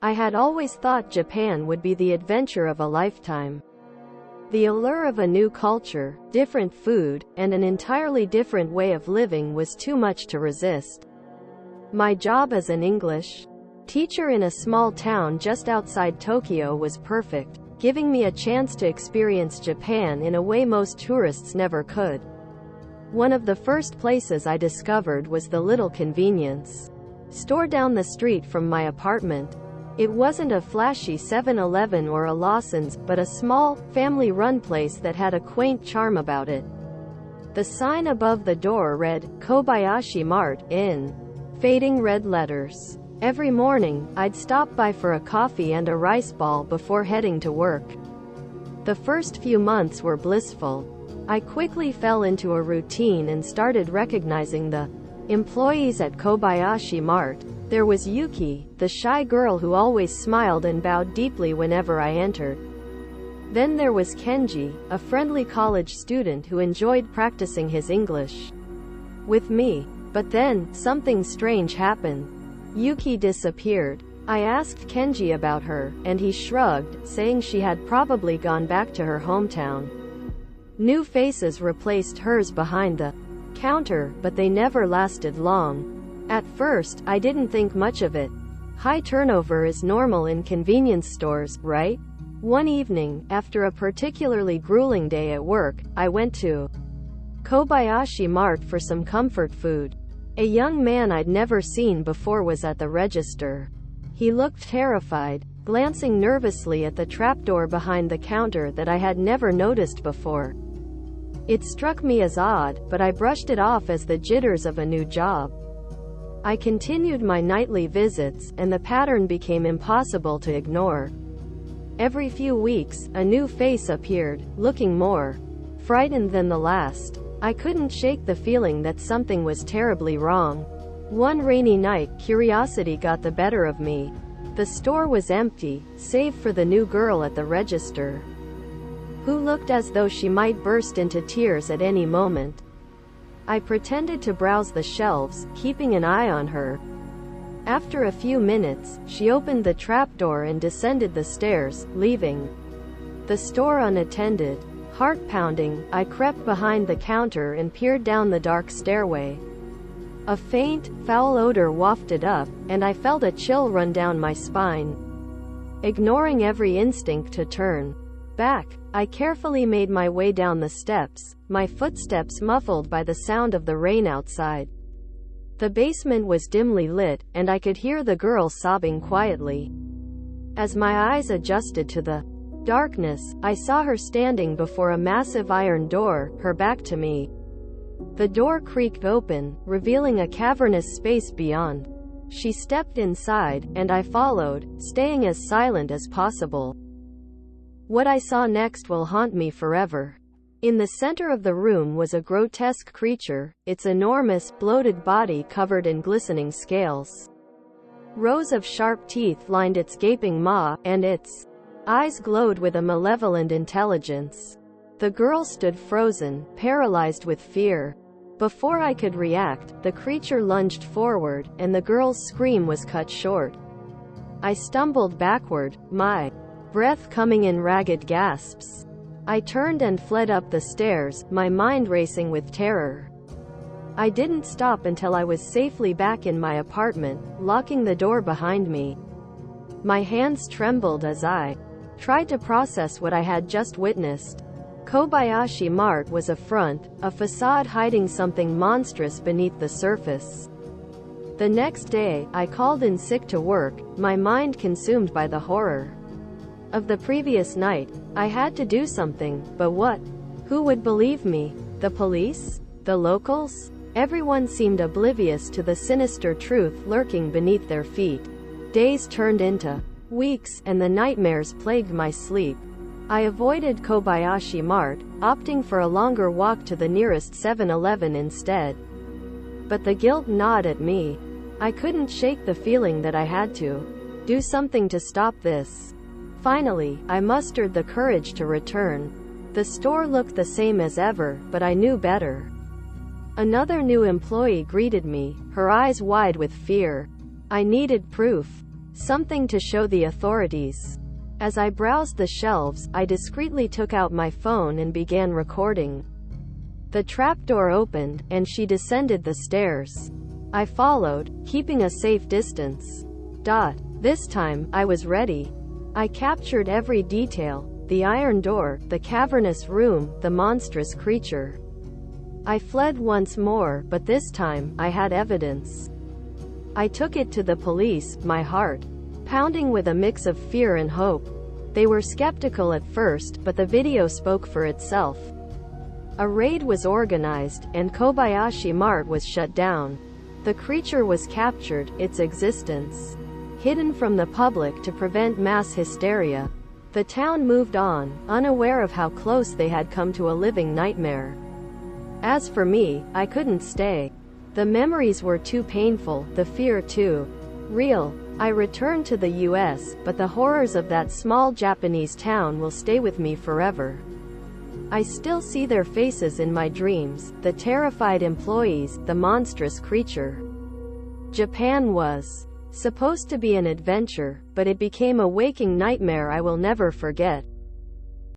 I had always thought Japan would be the adventure of a lifetime. The allure of a new culture, different food, and an entirely different way of living was too much to resist. My job as an English teacher in a small town just outside Tokyo was perfect, giving me a chance to experience Japan in a way most tourists never could. One of the first places I discovered was the little convenience store down the street from my apartment. It wasn't a flashy 7-Eleven or a Lawson's, but a small, family-run place that had a quaint charm about it. The sign above the door read, Kobayashi Mart, in fading red letters. Every morning, I'd stop by for a coffee and a rice ball before heading to work. The first few months were blissful. I quickly fell into a routine and started recognizing the employees at Kobayashi Mart. There was Yuki, the shy girl who always smiled and bowed deeply whenever I entered. Then there was Kenji, a friendly college student who enjoyed practicing his English with me. But then, something strange happened. Yuki disappeared. I asked Kenji about her, and he shrugged, saying she had probably gone back to her hometown. New faces replaced hers behind the counter, but they never lasted long. At first, I didn't think much of it. High turnover is normal in convenience stores, right? One evening, after a particularly grueling day at work, I went to Kobayashi Mart for some comfort food. A young man I'd never seen before was at the register. He looked terrified, glancing nervously at the trapdoor behind the counter that I had never noticed before. It struck me as odd, but I brushed it off as the jitters of a new job. I continued my nightly visits, and the pattern became impossible to ignore. Every few weeks, a new face appeared, looking more frightened than the last. I couldn't shake the feeling that something was terribly wrong. One rainy night, curiosity got the better of me. The store was empty, save for the new girl at the register, who looked as though she might burst into tears at any moment. I pretended to browse the shelves, keeping an eye on her. After a few minutes, she opened the trapdoor and descended the stairs, leaving the store unattended. Heart pounding, I crept behind the counter and peered down the dark stairway. A faint, foul odor wafted up, and I felt a chill run down my spine. Ignoring every instinct to turn back, I carefully made my way down the steps, my footsteps muffled by the sound of the rain outside. The basement was dimly lit, and I could hear the girl sobbing quietly. As my eyes adjusted to the darkness, I saw her standing before a massive iron door, her back to me. The door creaked open, revealing a cavernous space beyond. She stepped inside, and I followed, staying as silent as possible. What I saw next will haunt me forever. In the center of the room was a grotesque creature, its enormous, bloated body covered in glistening scales. Rows of sharp teeth lined its gaping maw, and its eyes glowed with a malevolent intelligence. The girl stood frozen, paralyzed with fear. Before I could react, the creature lunged forward, and the girl's scream was cut short. I stumbled backward, my breath coming in ragged gasps. I turned and fled up the stairs, my mind racing with terror. I didn't stop until I was safely back in my apartment, locking the door behind me. My hands trembled as I tried to process what I had just witnessed. Kobayashi Mart was a front, a facade hiding something monstrous beneath the surface. The next day, I called in sick to work, my mind consumed by the horror of the previous night. I had to do something, but what? Who would believe me? The police? The locals? Everyone seemed oblivious to the sinister truth lurking beneath their feet. Days turned into weeks, and the nightmares plagued my sleep. I avoided Kobayashi Mart, opting for a longer walk to the nearest 7-Eleven instead. But the guilt gnawed at me. I couldn't shake the feeling that I had to do something to stop this. Finally, I mustered the courage to return. The store looked the same as ever, but I knew better. Another new employee greeted me, her eyes wide with fear. I needed proof. Something to show the authorities. As I browsed the shelves, I discreetly took out my phone and began recording. The trapdoor opened, and she descended the stairs. I followed, keeping a safe distance. This time, I was ready. I captured every detail: the iron door, the cavernous room, the monstrous creature. I fled once more, but this time, I had evidence. I took it to the police, my heart pounding with a mix of fear and hope. They were skeptical at first, but the video spoke for itself. A raid was organized, and Kobayashi Mart was shut down. The creature was captured, its existence hidden from the public to prevent mass hysteria. The town moved on, unaware of how close they had come to a living nightmare. As for me, I couldn't stay. The memories were too painful, the fear too real. I returned to the US, but the horrors of that small Japanese town will stay with me forever. I still see their faces in my dreams, the terrified employees, the monstrous creature. Japan was supposed to be an adventure, but it became a waking nightmare I will never forget.